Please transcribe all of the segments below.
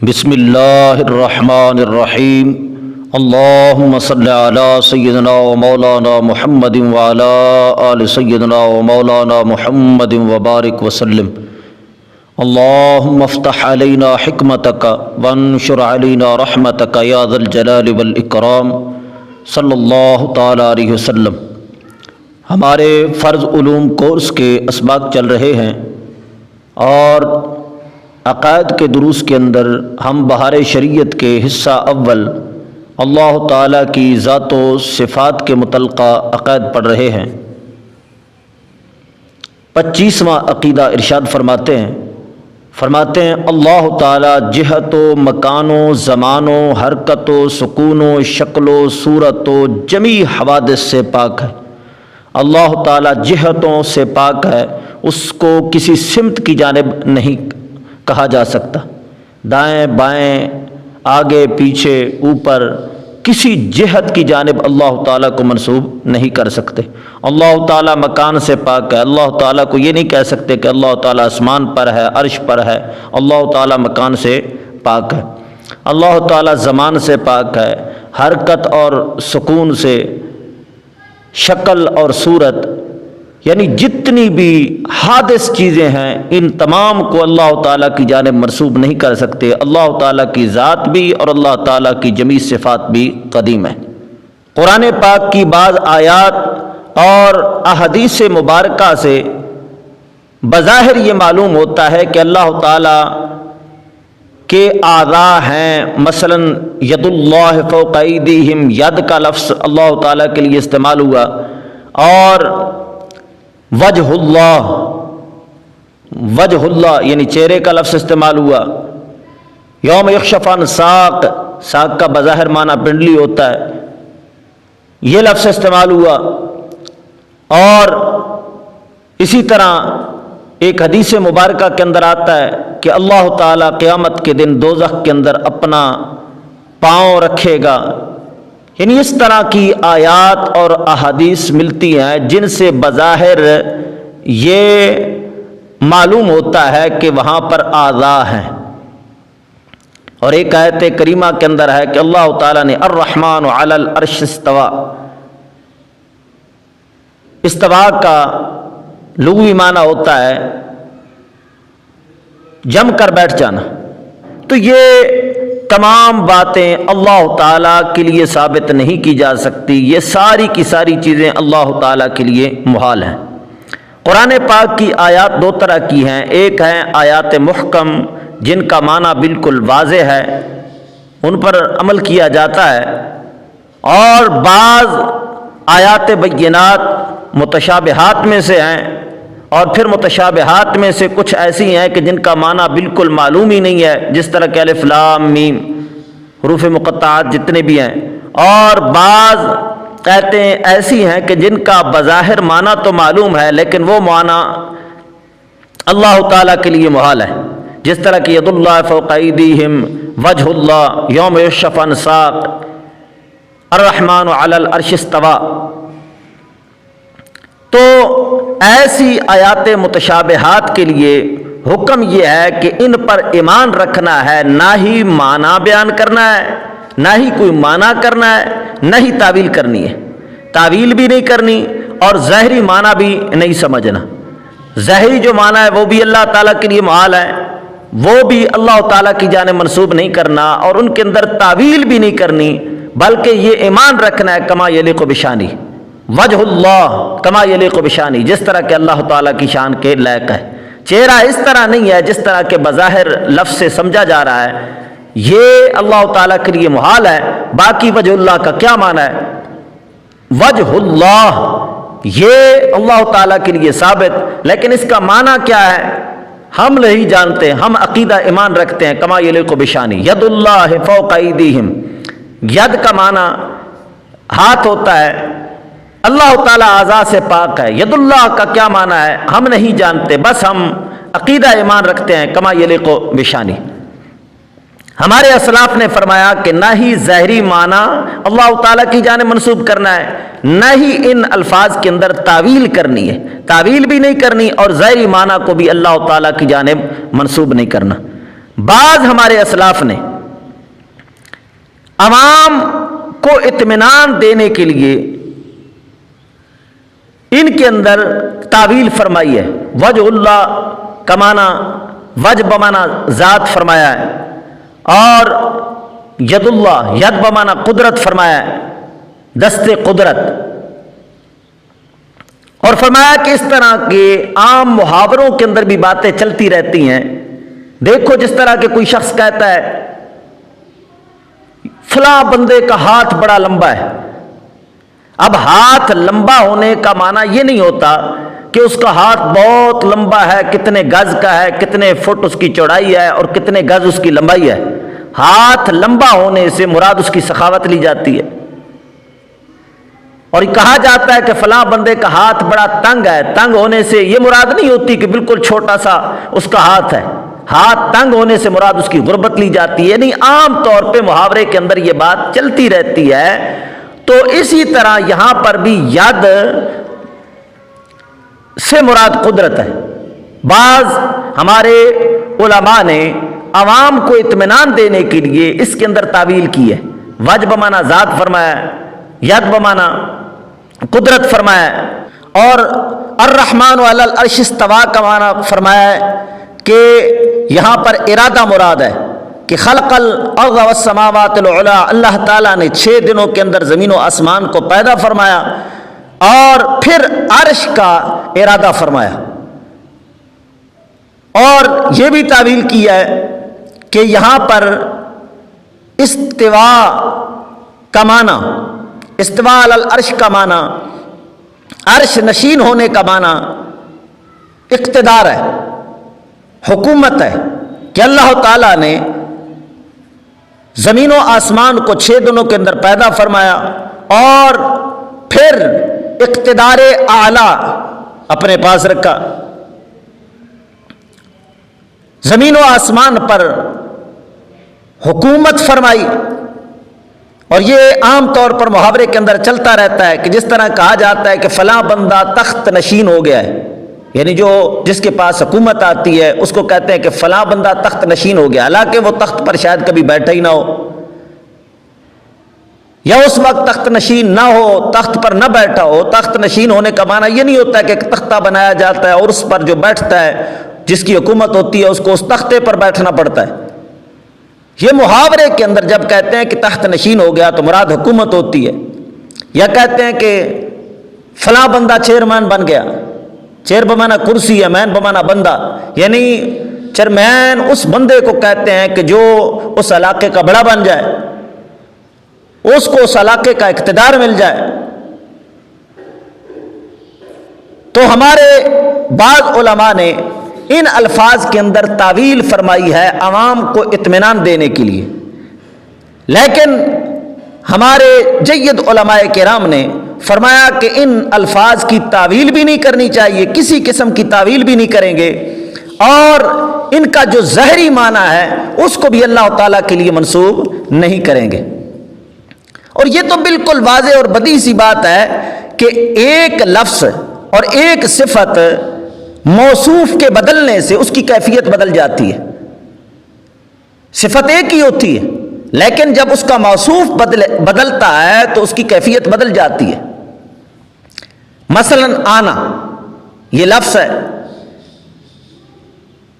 بسم اللہ الرحمن الرحیم اللہم صلی علی سیدنا و مولانا محمد وعلی آل سیدنا و مولانا محمد وبارک وسلم اللہم افتح علینا حکمتک وانشر علینا رحمتک یا ذا الجلال والاکرام صلی اللہ تعالی علیہ وسلم۔ ہمارے فرض علوم کورس کے اسباق چل رہے ہیں اور عقائد کے دروس کے اندر ہم بہار شریعت کے حصہ اول اللہ تعالیٰ کی ذات و صفات کے متعلقہ عقائد پڑھ رہے ہیں۔ 25واں عقیدہ ارشاد فرماتے ہیں اللہ تعالیٰ جہت و مکان و زمان و حرکت و سکون و شکل و صورت و جمیع حوادث سے پاک ہے۔ اللہ تعالیٰ جہتوں سے پاک ہے، اس کو کسی سمت کی جانب نہیں کہا جا سکتا، دائیں بائیں آگے پیچھے اوپر کسی جہت کی جانب اللہ تعالیٰ کو منسوب نہیں کر سکتے۔ اللہ تعالیٰ مکان سے پاک ہے، اللہ تعالیٰ کو یہ نہیں کہہ سکتے کہ اللہ تعالیٰ آسمان پر ہے، عرش پر ہے، اللہ تعالیٰ مکان سے پاک ہے۔ اللہ تعالیٰ زمان سے پاک ہے، حرکت اور سکون سے، شکل اور صورت، یعنی جتنی بھی حادث چیزیں ہیں ان تمام کو اللہ تعالیٰ کی جانب منسوب نہیں کر سکتے۔ اللہ تعالیٰ کی ذات بھی اور اللہ تعالیٰ کی جمیع صفات بھی قدیم ہے۔ قرآن پاک کی بعض آیات اور احادیث مبارکہ سے بظاہر یہ معلوم ہوتا ہے کہ اللہ تعالیٰ کے اعضاء ہیں، مثلا ید اللہ فوق ایدیہم، ید کا لفظ اللہ تعالیٰ کے لیے استعمال ہوا، اور وجہ اللہ یعنی چہرے کا لفظ استعمال ہوا۔ یوم یکشف عن ساق، ساق کا بظاہر معنی پنڈلی ہوتا ہے، یہ لفظ استعمال ہوا۔ اور اسی طرح ایک حدیث مبارکہ کے اندر آتا ہے کہ اللہ تعالیٰ قیامت کے دن دوزخ کے اندر اپنا پاؤں رکھے گا۔ یعنی اس طرح کی آیات اور احادیث ملتی ہیں جن سے بظاہر یہ معلوم ہوتا ہے کہ وہاں پر اعضاء ہیں۔ اور ایک آیت کریمہ کے اندر ہے کہ اللہ تعالیٰ نے الرحمن علی العرش استوى، استوا کا لغوی معنی ہوتا ہے جم کر بیٹھ جانا۔ تو یہ تمام باتیں اللہ تعالیٰ کے لیے ثابت نہیں کی جا سکتی، یہ ساری کی ساری چیزیں اللہ تعالیٰ کے لیے محال ہیں۔ قرآن پاک کی آیات دو طرح کی ہیں، ایک ہیں آیات محکم جن کا معنی بالکل واضح ہے، ان پر عمل کیا جاتا ہے، اور بعض آیات بینات متشابہات میں سے ہیں، اور پھر متشابہات میں سے کچھ ایسی ہیں کہ جن کا معنی بالکل معلوم ہی نہیں ہے، جس طرح کہ الف لام میم، حروف مقطعات جتنے بھی ہیں، اور بعض کہتے ہیں ایسی ہیں کہ جن کا بظاہر معنی تو معلوم ہے لیکن وہ معنی اللہ تعالیٰ کے لیے محال ہے، جس طرح کہ ید اللہ فوق ایدیہم، وجہ اللہ، یوم یکشف عن ساق، الرحمن علی العرش استوى۔ تو ایسی آیات متشابہات کے لیے حکم یہ ہے کہ ان پر ایمان رکھنا ہے، نہ ہی معنی بیان کرنا ہے، نہ ہی کوئی معنی کرنا ہے، نہ ہی تعویل کرنی ہے، تعویل بھی نہیں کرنی اور ظاہری معنی بھی نہیں سمجھنا۔ ظاہری جو معنی ہے وہ بھی اللہ تعالیٰ کے لیے محال ہے، وہ بھی اللہ تعالیٰ کی جانب منسوب نہیں کرنا، اور ان کے اندر تعویل بھی نہیں کرنی، بلکہ یہ ایمان رکھنا ہے کما یلیق بشانی، وجہ اللہ کما یلیق بشانی، جس طرح کہ اللہ تعالیٰ کی شان کے لائق ہے۔ چہرہ اس طرح نہیں ہے جس طرح کہ بظاہر لفظ سے سمجھا جا رہا ہے، یہ اللہ تعالیٰ کے لیے محال ہے۔ باقی وجہ اللہ کا کیا معنی ہے؟ وجہ اللہ یہ اللہ تعالیٰ کے لیے ثابت، لیکن اس کا معنی کیا ہے ہم نہیں جانتے۔ ہم عقیدہ ایمان رکھتے ہیں کما یلیق بشانی، ید اللہ فوق ایدیہم، ید کا معنی ہاتھ ہوتا ہے، اللہ تعالیٰ اعضاء سے پاک ہے۔ ید اللہ کا کیا معنی ہے ہم نہیں جانتے، بس ہم عقیدہ ایمان رکھتے ہیں کما یلیق بشانی۔ ہمارے اسلاف نے فرمایا کہ نہ ہی ظاہری معنی اللہ تعالیٰ کی جانب منسوب کرنا ہے، نہ ہی ان الفاظ کے اندر تعویل کرنی ہے، تعویل بھی نہیں کرنی، اور ظاہری معنی کو بھی اللہ تعالیٰ کی جانب منسوب نہیں کرنا۔ بعض ہمارے اسلاف نے عوام کو اطمینان دینے کے لیے ان کے اندر تعویل فرمائی ہے. وجہ اللہ کا معنی وجہ بمانا ذات فرمایا ہے، اور ید اللہ ید بمانا قدرت فرمایا ہے، دست قدرت. اور فرمایا کہ اس طرح کے عام محاوروں کے اندر بھی باتیں چلتی رہتی ہیں. دیکھو جس طرح کہ کوئی شخص کہتا ہے فلاں بندے کا ہاتھ بڑا لمبا ہے. اب ہاتھ لمبا ہونے کا معنی یہ نہیں ہوتا کہ اس کا ہاتھ بہت لمبا ہے، کتنے گز کا ہے، کتنے فٹ اس کی چوڑائی ہے اور کتنے گز اس کی لمبائی ہے. ہاتھ لمبا ہونے سے مراد اس کی سخاوت لی جاتی ہے. اور یہ کہا جاتا ہے کہ فلاں بندے کا ہاتھ بڑا تنگ ہے. تنگ ہونے سے یہ مراد نہیں ہوتی کہ بالکل چھوٹا سا اس کا ہاتھ ہے. ہاتھ تنگ ہونے سے مراد اس کی غربت لی جاتی ہے. نہیں، عام طور پہ محاورے کے اندر یہ بات چلتی رہتی ہے. تو اسی طرح یہاں پر بھی ید سے مراد قدرت ہے. بعض ہمارے علماء نے عوام کو اطمینان دینے کے لیے اس کے اندر تعویل کی ہے. وجہ بمانا ذات فرمایا ہے، ید بمانا قدرت فرمایا ہے، اور الرحمن علی العرش استویٰ کا معنی فرمایا ہے کہ یہاں پر ارادہ مراد ہے کہ خلق الارض والسماوات العلی، اللہ تعالیٰ نے 6 دنوں کے اندر زمین و آسمان کو پیدا فرمایا اور پھر عرش کا ارادہ فرمایا. اور یہ بھی تعویل کیا ہے کہ یہاں پر استواء کا معنی، استواء علی العرش کا معنی، عرش نشین ہونے کا معنی اقتدار ہے، حکومت ہے، کہ اللہ تعالیٰ نے زمین و آسمان کو 6 دنوں کے اندر پیدا فرمایا اور پھر اقتدار اعلیٰ اپنے پاس رکھا. زمین و آسمان پر حکومت فرمائی. اور یہ عام طور پر محاورے کے اندر چلتا رہتا ہے کہ جس طرح کہا جاتا ہے کہ فلاں بندہ تخت نشین ہو گیا ہے، یعنی جس کے پاس حکومت آتی ہے اس کو کہتے ہیں کہ فلاں بندہ تخت نشین ہو گیا، حالانکہ وہ تخت پر شاید کبھی بیٹھا ہی نہ ہو، یا اس وقت تخت نشین نہ ہو، تخت پر نہ بیٹھا ہو. تخت نشین ہونے کا معنی یہ نہیں ہوتا کہ ایک تختہ بنایا جاتا ہے اور اس پر جو بیٹھتا ہے، جس کی حکومت ہوتی ہے، اس کو اس تختے پر بیٹھنا پڑتا ہے. یہ محاورے کے اندر جب کہتے ہیں کہ تخت نشین ہو گیا تو مراد حکومت ہوتی ہے. یا کہتے ہیں کہ فلاں بندہ چیئرمین بن گیا، چیئر بمانا کرسی ہے، مین بمانا بندہ، یعنی چیئرمین اس بندے کو کہتے ہیں کہ جو اس علاقے کا بڑا بن جائے، اس کو اس علاقے کا اقتدار مل جائے. تو ہمارے بعض علماء نے ان الفاظ کے اندر تعویل فرمائی ہے عوام کو اطمینان دینے کے لیے، لیکن ہمارے جید علماء کرام نے فرمایا کہ ان الفاظ کی تعویل بھی نہیں کرنی چاہیے، کسی قسم کی تعویل بھی نہیں کریں گے، اور ان کا جو ظاہری معنی ہے اس کو بھی اللہ تعالیٰ کے لیے منسوب نہیں کریں گے. اور یہ تو بالکل واضح اور بدیہی سی بات ہے کہ ایک لفظ اور ایک صفت موصوف کے بدلنے سے اس کی کیفیت بدل جاتی ہے. صفت ایک ہی ہوتی ہے لیکن جب اس کا موصوف بدلتا ہے تو اس کی کیفیت بدل جاتی ہے. مثلا آنا یہ لفظ ہے،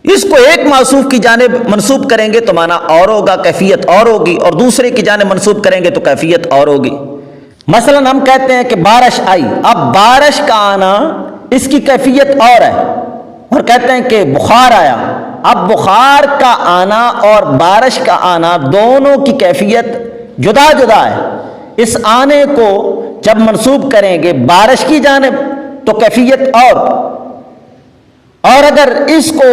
اس کو ایک موصوف کی جانب منسوب کریں گے تو معنی اور ہوگا، کیفیت اور ہوگی، اور دوسرے کی جانب منسوب کریں گے تو کیفیت اور ہوگی. مثلا ہم کہتے ہیں کہ بارش آئی، اب بارش کا آنا اس کی کیفیت اور ہے، اور کہتے ہیں کہ بخار آیا، اب بخار کا آنا اور بارش کا آنا دونوں کی کیفیت جدا جدا ہے. اس آنے کو جب منسوب کریں گے بارش کی جانب تو کیفیت اور اگر اس کو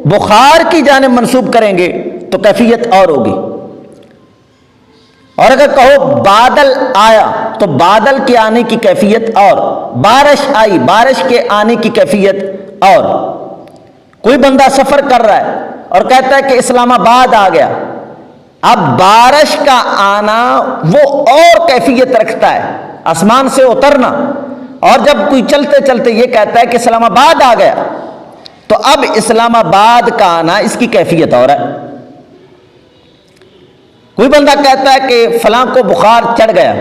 بخار کی جانب منسوب کریں گے تو کیفیت اور ہوگی. اور اگر کہو بادل آیا تو بادل کے آنے کی کیفیت اور، بارش آئی بارش کے آنے کی کیفیت اور. کوئی بندہ سفر کر رہا ہے اور کہتا ہے کہ اسلام آباد آ گیا، اب بارش کا آنا وہ اور کیفیت رکھتا ہے، آسمان سے اترنا، اور جب کوئی چلتے چلتے یہ کہتا ہے کہ اسلام آباد آ گیا تو اب اسلام آباد کا آنا اس کی کیفیت اور ہے. کوئی بندہ کہتا ہے کہ فلاں کو بخار چڑھ گیا،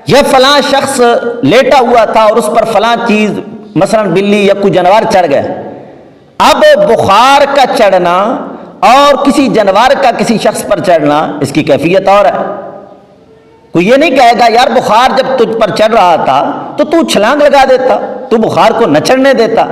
یہ فلاں شخص لیٹا ہوا تھا اور اس پر فلاں چیز مثلا بلی یا کوئی جانور چڑھ گیا۔ اب بخار کا چڑھنا اور کسی جانور کا کسی شخص پر چڑھنا، اس کی کیفیت اور ہے۔ کوئی یہ نہیں کہے گا یار بخار جب تجھ پر چڑھ رہا تھا تو چھلانگ لگا دیتا، تو بخار کو نہ چڑھنے دیتا،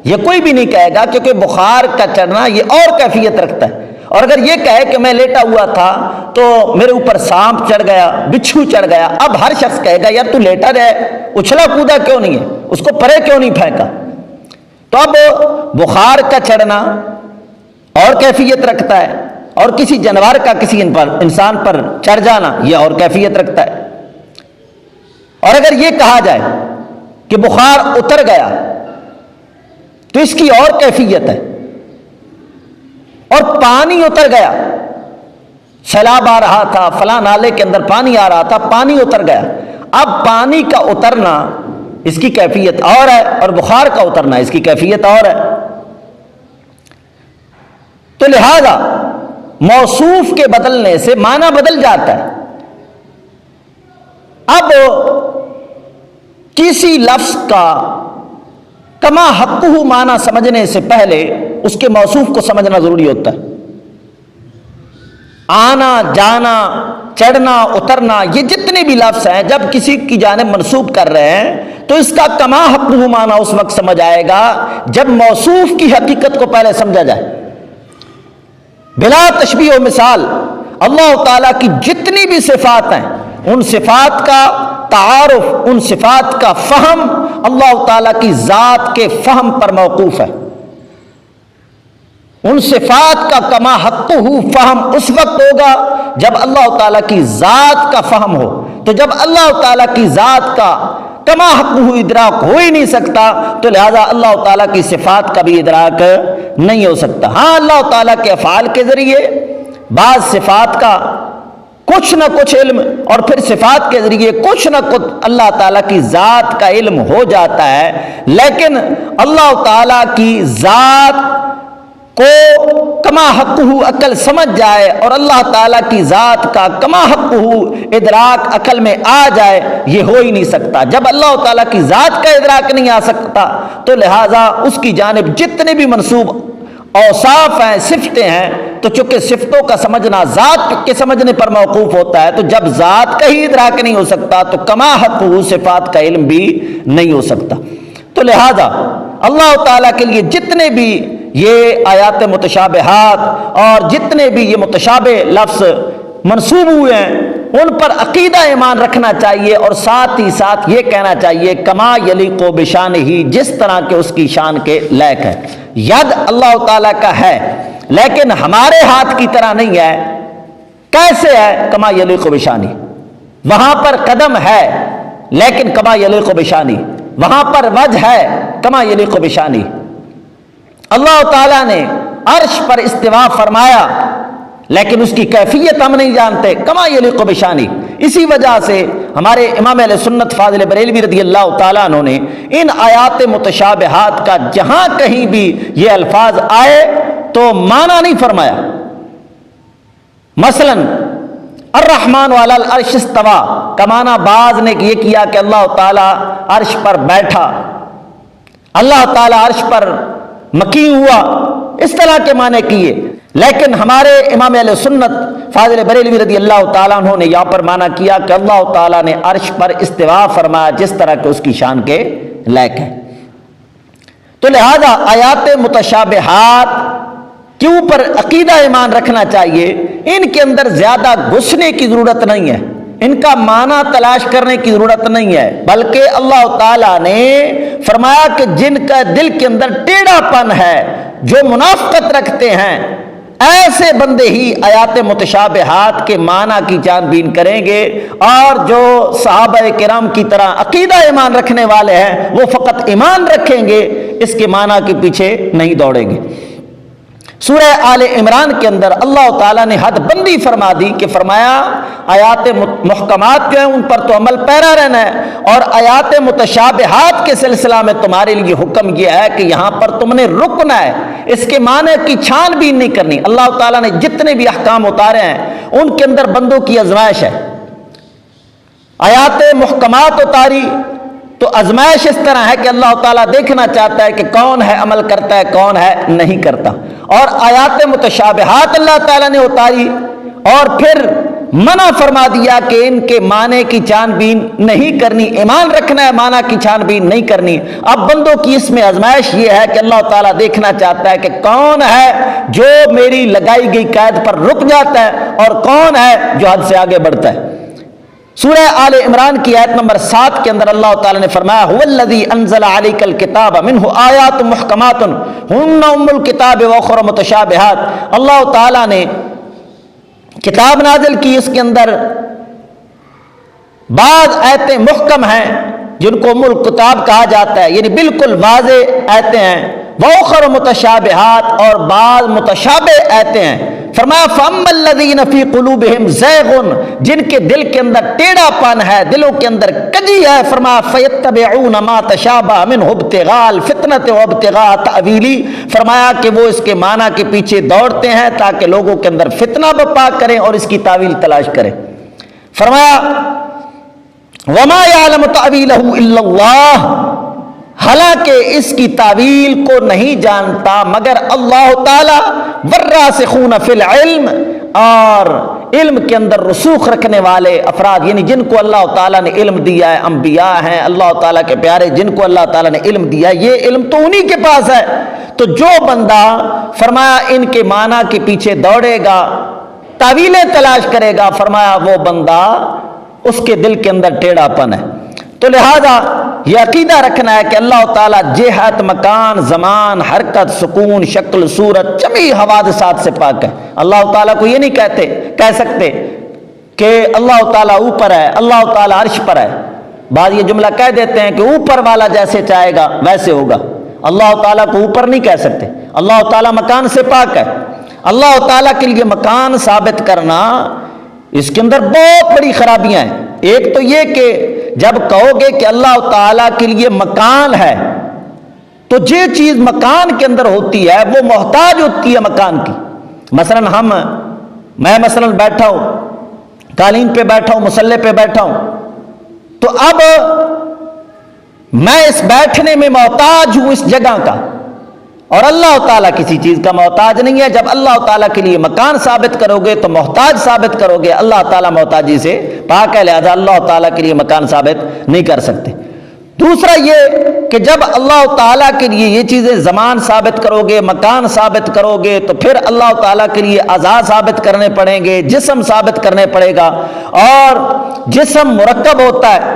یہ کوئی بھی نہیں کہے گا، کیونکہ بخار کا چڑھنا یہ اور کیفیت رکھتا ہے۔ اور اگر یہ کہے کہ میں لیٹا ہوا تھا تو میرے اوپر سانپ چڑھ گیا، بچھو چڑھ گیا، اب ہر شخص کہے گا یار تو لیٹا رہے، اچھلا کودا کیوں نہیں ہے، اس کو پرے کیوں نہیں پھینکا؟ تو اب بخار کا چڑھنا اور کیفیت رکھتا ہے، اور کسی جانور کا کسی انسان پر چڑھ جانا یہ اور کیفیت رکھتا ہے۔ اور اگر یہ کہا جائے کہ بخار اتر گیا تو اس کی اور کیفیت ہے۔ اور پانی اتر گیا، سیلاب آ رہا تھا، فلاں نالے کے اندر پانی آ رہا تھا، پانی اتر گیا، اب پانی کا اترنا اس کی کیفیت اور ہے، اور بخار کا اترنا اس کی کیفیت اور ہے۔ تو لہذا موصوف کے بدلنے سے معنی بدل جاتا ہے۔ اب کسی لفظ کا کما حقہ معنی سمجھنے سے پہلے اس کے موصوف کو سمجھنا ضروری ہوتا ہے۔ آنا جانا چڑھنا اترنا یہ جتنے بھی لفظ ہیں جب کسی کی جانب منسوب کر رہے ہیں تو اس کا کما حقہ معنی اس وقت سمجھ آئے گا جب موصوف کی حقیقت کو پہلے سمجھا جائے۔ بلا تشبیہ و مثال اللہ تعالیٰ کی جتنی بھی صفات ہیں ان صفات کا تعارف، ان صفات کا فہم اللہ تعالیٰ کی ذات کے فہم پر موقوف ہے۔ ان صفات کا کما حقہ فہم اس وقت ہوگا جب اللہ تعالیٰ کی ذات کا فہم ہو۔ تو جب اللہ تعالیٰ کی ذات کا کما حقہ ادراک ہو ہی نہیں سکتا تو لہذا اللہ تعالیٰ کی صفات کا بھی ادراک نہیں ہو سکتا۔ ہاں اللہ تعالیٰ کے افعال کے ذریعے بعض صفات کا کچھ نہ کچھ علم اور پھر صفات کے ذریعے کچھ نہ کچھ اللہ تعالیٰ کی ذات کا علم ہو جاتا ہے، لیکن اللہ تعالیٰ کی ذات کو کما حقہ عقل سمجھ جائے اور اللہ تعالیٰ کی ذات کا کما حقہ ادراک عقل میں آ جائے یہ ہو ہی نہیں سکتا۔ جب اللہ تعالیٰ کی ذات کا ادراک نہیں آ سکتا تو لہٰذا اس کی جانب جتنے بھی منسوب اوصاف ہیں، صفتیں ہیں، تو چونکہ صفتوں کا سمجھنا ذات کے سمجھنے پر موقوف ہوتا ہے، تو جب ذات کا ہی ادراک نہیں ہو سکتا تو کما حقہ صفات کا علم بھی نہیں ہو سکتا۔ تو لہذا اللہ تعالیٰ کے لیے جتنے بھی یہ آیات متشابہات اور جتنے بھی یہ متشابہ لفظ منسوب ہوئے ہیں ان پر عقیدہ ایمان رکھنا چاہیے، اور ساتھ ہی ساتھ یہ کہنا چاہیے کما یلیق بشانہ، جس طرح کے اس کی شان کے لائق ہے۔ ید اللہ تعالیٰ کا ہے لیکن ہمارے ہاتھ کی طرح نہیں ہے۔ کیسے ہے؟ کما یلیق بشانہ، وہاں پر قدم ہے لیکن کما یلیق بشانہ، وہاں پر وجہ ہے کما یلیق بشانہ۔ اللہ تعالیٰ نے عرش پر استوا فرمایا لیکن اس کی کیفیت ہم نہیں جانتے، کما یلیق بشانہ۔ اسی وجہ سے ہمارے امام اہل سنت فاضل بریلوی رضی اللہ تعالیٰ عنہ نے ان آیات متشابہات کا جہاں کہیں بھی یہ الفاظ آئے تو معنی نہیں فرمایا۔ مثلا الرحمن علی العرش استوى کا معنی بعض نے یہ کیا کہ اللہ تعالیٰ عرش پر بیٹھا، اللہ تعالیٰ عرش پر مقیم ہوا، اس طرح کے معنی کیے، لیکن ہمارے امام اہل سنت فاضل بریلوی رضی اللہ تعالیٰ عنہ نے یہاں پر معنی کیا کہ اللہ تعالیٰ نے عرش پر استوا فرمایا جس طرح کہ اس کی شان کے لائق ہے۔ تو لہذا آیات متشابہات کے اوپر عقیدہ ایمان رکھنا چاہیے، ان کے اندر زیادہ گھسنے کی ضرورت نہیں ہے، ان کا معنی تلاش کرنے کی ضرورت نہیں ہے، بلکہ اللہ تعالیٰ نے فرمایا کہ جن کا دل کے اندر ٹیڑھا پن ہے، جو منافقت رکھتے ہیں، ایسے بندے ہی آیات متشابہات کے معنی کی جان بین کریں گے، اور جو صحابہ کرام کی طرح عقیدہ ایمان رکھنے والے ہیں وہ فقط ایمان رکھیں گے، اس کے معنی کے پیچھے نہیں دوڑیں گے۔ سورہ آل عمران کے اندر اللہ تعالیٰ نے حد بندی فرما دی کہ فرمایا آیات محکمات جو ہیں ان پر تو عمل پیرا رہنا ہے، اور آیات متشابہات کے سلسلہ میں تمہارے لیے حکم یہ ہے کہ یہاں پر تم نے رکنا ہے، اس کے معنی کی چھان بین نہیں کرنی۔ اللہ تعالیٰ نے جتنے بھی احکام اتارے ہیں ان کے اندر بندوں کی آزمائش ہے۔ آیات محکمات اتاری تو آزمائش اس طرح ہے کہ اللہ تعالیٰ دیکھنا چاہتا ہے کہ کون ہے عمل کرتا ہے، کون ہے نہیں کرتا، اور آیات متشابہات اللہ تعالیٰ نے اتاری اور پھر منع فرما دیا کہ ان کے معنی کی چھان بین نہیں کرنی، ایمان رکھنا ہے، معنی کی چھان بین نہیں کرنی۔ اب بندوں کی اس میں آزمائش یہ ہے کہ اللہ تعالیٰ دیکھنا چاہتا ہے کہ کون ہے جو میری لگائی گئی قید پر رک جاتا ہے اور کون ہے جو حد سے آگے بڑھتا ہے۔ سورہ آل عمران کی آیت نمبر 7 کے اندر اللہ تعالیٰ نے فرمایا هو الذی انزل علیک الکتاب منہ آیات محکمات ہن ام الکتاب واخر متشابہات۔ اللہ تعالیٰ نے کتاب نازل کی، اس کے اندر بعض آیتیں محکم ہیں جن کو ام الکتاب کہا جاتا ہے، یعنی بالکل واضح آیتیں ہیں، واخر متشابہات اور بعض متشابہ آیتیں ہیں۔ فرمایا فَأَمَّا الَّذِينَ فِي قُلُوبِهِمْ زَيْغٌ، جن کے دل کے اندر ٹیڑھا پن ہے، دلوں کے اندر کجی ہے، فرمایا فَيَتَّبِعُونَ مَا تَشَابَهَ مِنْهُ ابْتِغَاءَ الْفِتْنَةِ وَابْتِغَاءَ تَأْوِيلِهِ، فرمایا کہ وہ اس کے معنی کے پیچھے دوڑتے ہیں تاکہ لوگوں کے اندر فتنہ بپا کریں اور اس کی تعویل تلاش کریں۔ فرمایا وَمَا يَعْلَمُ تَأْوِيلَهُ إِلَّا اللَّهُ، حالانکہ اس کی تعویل کو نہیں جانتا مگر اللہ تعالی، والراسخون فی العلم، اور علم کے اندر رسوخ رکھنے والے افراد، یعنی جن کو اللہ تعالیٰ نے علم دیا ہے، انبیاء ہیں اللہ تعالیٰ کے پیارے، جن کو اللہ تعالیٰ نے علم دیا ہے، یہ علم تو انہی کے پاس ہے۔ تو جو بندہ فرمایا ان کے معنی کے پیچھے دوڑے گا، تعویلیں تلاش کرے گا، فرمایا وہ بندہ اس کے دل کے اندر ٹیڑھا پن ہے۔ تو لہذا یہ عقیدہ رکھنا ہے کہ اللہ تعالیٰ جہت، مکان، زمان، حرکت، سکون، شکل، صورت، جمیع حوادثات سے پاک ہے۔ اللہ تعالیٰ کو یہ نہیں کہہ سکتے کہ اللہ تعالیٰ اوپر ہے، اللہ تعالیٰ عرش پر ہے۔ بعض یہ جملہ کہہ دیتے ہیں کہ اوپر والا جیسے چاہے گا ویسے ہوگا۔ اللہ تعالیٰ کو اوپر نہیں کہہ سکتے، اللہ تعالیٰ مکان سے پاک ہے۔ اللہ تعالیٰ کے لیے مکان ثابت کرنا، اس کے اندر بہت بڑی خرابیاں ہیں۔ ایک تو یہ کہ جب کہو گے کہ اللہ تعالیٰ کے لیے مکان ہے تو یہ چیز مکان کے اندر ہوتی ہے وہ محتاج ہوتی ہے مکان کی۔ مثلا میں مثلا بیٹھا ہوں، قالین پہ بیٹھا ہوں، مصلے پہ بیٹھا ہوں، تو اب میں اس بیٹھنے میں محتاج ہوں اس جگہ کا، اور اللہ تعالیٰ کسی چیز کا محتاج نہیں ہے۔ جب اللہ تعالیٰ کے لیے مکان ثابت کرو گے تو محتاج ثابت کرو گے، اللہ تعالیٰ محتاجی سے پاک ہے، لہذا اللہ تعالیٰ کے لیے مکان ثابت نہیں کر سکتے۔ دوسرا یہ کہ جب اللہ تعالیٰ کے لیے یہ چیزیں زمان ثابت کرو گے، مکان ثابت کرو گے، تو پھر اللہ تعالیٰ کے لیے اعضاء ثابت کرنے پڑیں گے، جسم ثابت کرنے پڑے گا، اور جسم مرکب ہوتا ہے،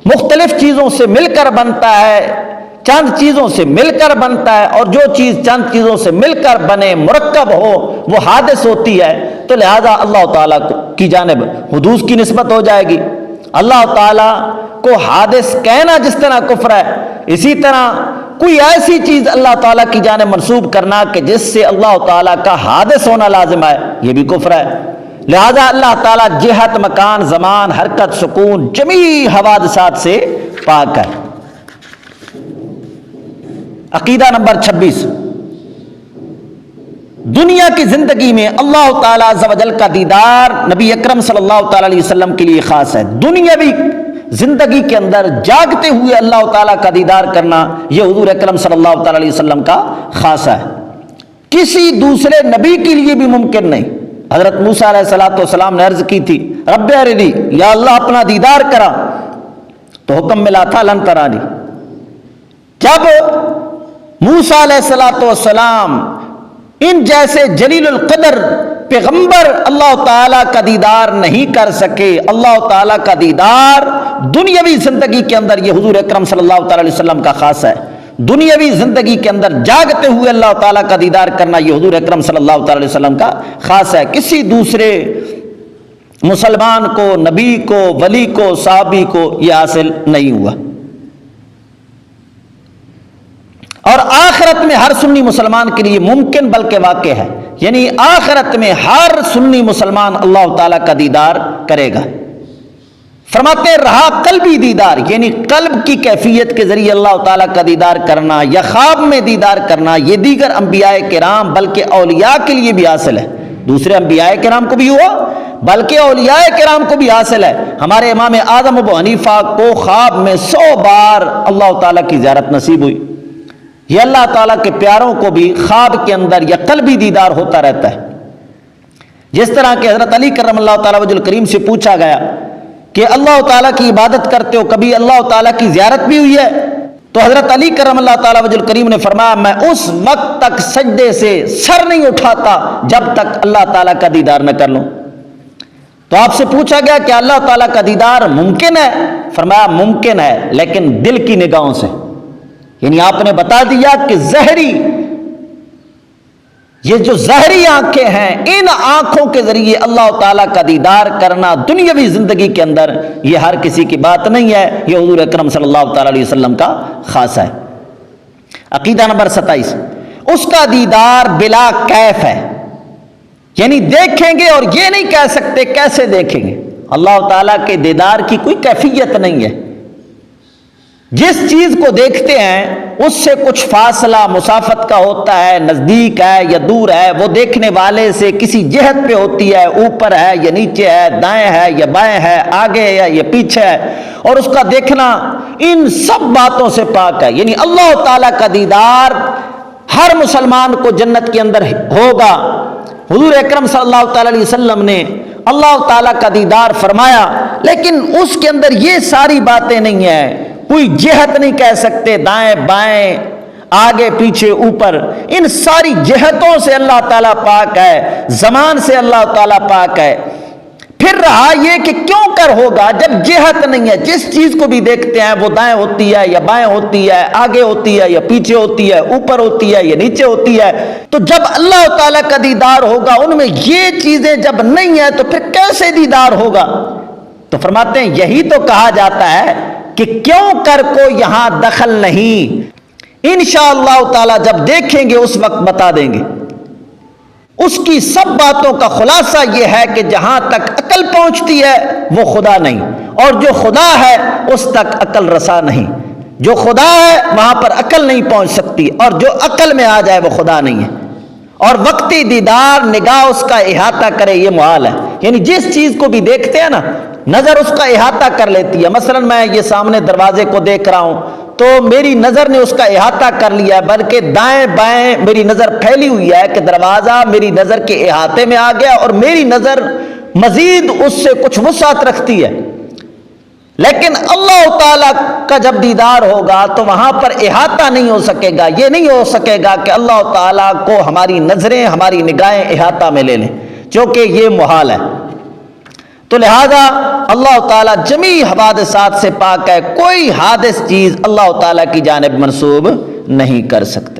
مختلف چیزوں سے مل کر بنتا ہے، چند چیزوں سے مل کر بنتا ہے، اور جو چیز چند چیزوں سے مل کر بنے، مرکب ہو، وہ حادث ہوتی ہے۔ تو لہذا اللہ تعالیٰ کی جانب حدوث کی نسبت ہو جائے گی۔ اللہ تعالیٰ کو حادث کہنا جس طرح کفر ہے، اسی طرح کوئی ایسی چیز اللہ تعالیٰ کی جانب منسوب کرنا کہ جس سے اللہ تعالیٰ کا حادث ہونا لازم ہے، یہ بھی کفر ہے۔ لہذا اللہ تعالیٰ جہت، مکان، زمان، حرکت، سکون، جمیع حوادثات سے پاک ہے۔ عقیدہ نمبر 26، دنیا کی زندگی میں اللہ تعالیٰ عز و جل کا دیدار نبی اکرم صلی اللہ تعالیٰ علیہ وسلم کے لیے خاص ہے۔ دنیاوی زندگی کے اندر جاگتے ہوئے اللہ تعالیٰ کا دیدار کرنا یہ حضور اکرم صلی اللہ تعالیٰ علیہ وسلم کا خاص ہے، کسی دوسرے نبی کے لیے بھی ممکن نہیں۔ حضرت موسیٰ علیہ السلام نے عرض کی تھی رب ارنی، یا اللہ اپنا دیدار کرا، تو حکم ملا تھا لن ترانی۔ جب موسیٰ علیہ السلام ان جیسے جلیل القدر پیغمبر اللہ تعالیٰ کا دیدار نہیں کر سکے، اللہ تعالیٰ کا دیدار دنیاوی زندگی کے اندر یہ حضور اکرم صلی اللہ تعالیٰ علیہ وسلم کا خاص ہے۔ دنیاوی زندگی کے اندر جاگتے ہوئے اللہ تعالیٰ کا دیدار کرنا یہ حضور اکرم صلی اللہ تعالیٰ علیہ وسلم کا خاص ہے، کسی دوسرے مسلمان کو، نبی کو، ولی کو، صحابی کو یہ حاصل نہیں ہوا۔ اور آخرت میں ہر سنی مسلمان کے لیے ممکن بلکہ واقع ہے، یعنی آخرت میں ہر سنی مسلمان اللہ تعالیٰ کا دیدار کرے گا۔ فرماتے ہیں رہا قلبی دیدار، یعنی قلب کی کیفیت کے ذریعے اللہ تعالیٰ کا دیدار کرنا یا خواب میں دیدار کرنا، یہ دیگر انبیاء کرام بلکہ اولیاء کے لیے بھی حاصل ہے۔ دوسرے انبیاء کرام کو بھی ہوا بلکہ اولیاء کرام کو بھی حاصل ہے۔ ہمارے امام اعظم ابو حنیفہ کو خواب میں 100 بار اللہ تعالیٰ کی زیارت نصیب ہوئی۔ یہ اللہ تعالیٰ کے پیاروں کو بھی خواب کے اندر یا قلبی دیدار ہوتا رہتا ہے۔ جس طرح کہ حضرت علی کرم اللہ تعالیٰ وجہ الکریم سے پوچھا گیا کہ اللہ تعالیٰ کی عبادت کرتے ہو، کبھی اللہ تعالیٰ کی زیارت بھی ہوئی ہے؟ تو حضرت علی کرم اللہ تعالیٰ وجہ الکریم نے فرمایا میں اس وقت تک سجدے سے سر نہیں اٹھاتا جب تک اللہ تعالیٰ کا دیدار نہ کر لوں۔ تو آپ سے پوچھا گیا کہ اللہ تعالیٰ کا دیدار ممکن ہے؟ فرمایا ممکن ہے لیکن دل کی نگاہوں سے، یعنی آپ نے بتا دیا کہ یہ جو ظاہری آنکھیں ہیں، ان آنکھوں کے ذریعے اللہ تعالیٰ کا دیدار کرنا دنیاوی زندگی کے اندر یہ ہر کسی کی بات نہیں ہے، یہ حضور اکرم صلی اللہ تعالیٰ علیہ وسلم کا خاصہ ہے۔ عقیدہ نمبر 27، اس کا دیدار بلا کیف ہے، یعنی دیکھیں گے اور یہ نہیں کہہ سکتے کیسے دیکھیں گے۔ اللہ تعالیٰ کے دیدار کی کوئی کیفیت نہیں ہے۔ جس چیز کو دیکھتے ہیں اس سے کچھ فاصلہ مسافت کا ہوتا ہے، نزدیک ہے یا دور ہے، وہ دیکھنے والے سے کسی جہت پہ ہوتی ہے، اوپر ہے یا نیچے ہے، دائیں ہے یا بائیں ہے، آگے ہے یا پیچھے ہے، اور اس کا دیکھنا ان سب باتوں سے پاک ہے۔ یعنی اللہ تعالیٰ کا دیدار ہر مسلمان کو جنت کے اندر ہوگا۔ حضور اکرم صلی اللہ تعالیٰ علیہ وسلم نے اللہ تعالیٰ کا دیدار فرمایا، لیکن اس کے اندر یہ ساری باتیں نہیں ہیں، کوئی جہت نہیں کہہ سکتے، دائیں بائیں آگے پیچھے اوپر، ان ساری جہتوں سے اللہ تعالیٰ پاک ہے، زمان سے اللہ تعالیٰ پاک ہے۔ پھر رہا یہ کہ کیوں کر ہوگا جب جہت نہیں ہے، جس چیز کو بھی دیکھتے ہیں وہ دائیں ہوتی ہے یا بائیں ہوتی ہے، آگے ہوتی ہے یا پیچھے ہوتی ہے، اوپر ہوتی ہے یا نیچے ہوتی ہے، تو جب اللہ تعالیٰ کا دیدار ہوگا ان میں یہ چیزیں جب نہیں ہیں تو پھر کیسے دیدار ہوگا؟ تو فرماتے ہیں یہی تو کہا جاتا ہے کہ کیوں کر کو یہاں دخل نہیں، انشاءاللہ تعالیٰ جب دیکھیں گے اس وقت بتا دیں گے۔ اس کی سب باتوں کا خلاصہ یہ ہے کہ جہاں تک عقل پہنچتی ہے وہ خدا نہیں، اور جو خدا ہے اس تک عقل رسا نہیں۔ جو خدا ہے وہاں پر عقل نہیں پہنچ سکتی، اور جو عقل میں آ جائے وہ خدا نہیں ہے۔ اور وقتی دیدار نگاہ اس کا احاطہ کرے یہ محال ہے، یعنی جس چیز کو بھی دیکھتے ہیں نا نظر اس کا احاطہ کر لیتی ہے۔ مثلا میں یہ سامنے دروازے کو دیکھ رہا ہوں تو میری نظر نے اس کا احاطہ کر لیا، بلکہ دائیں بائیں میری نظر پھیلی ہوئی ہے کہ دروازہ میری نظر کے احاطے میں آ گیا، اور میری نظر مزید اس سے کچھ وسعت رکھتی ہے۔ لیکن اللہ تعالیٰ کا جب دیدار ہوگا تو وہاں پر احاطہ نہیں ہو سکے گا، یہ نہیں ہو سکے گا کہ اللہ تعالیٰ کو ہماری نظریں ہماری نگاہیں احاطہ میں لے لیں، چونکہ یہ محال ہے۔ تو لہذا اللہ تعالیٰ جمیع حوادثات سے پاک ہے، کوئی حادث چیز اللہ تعالیٰ کی جانب منسوب نہیں کر سکتا۔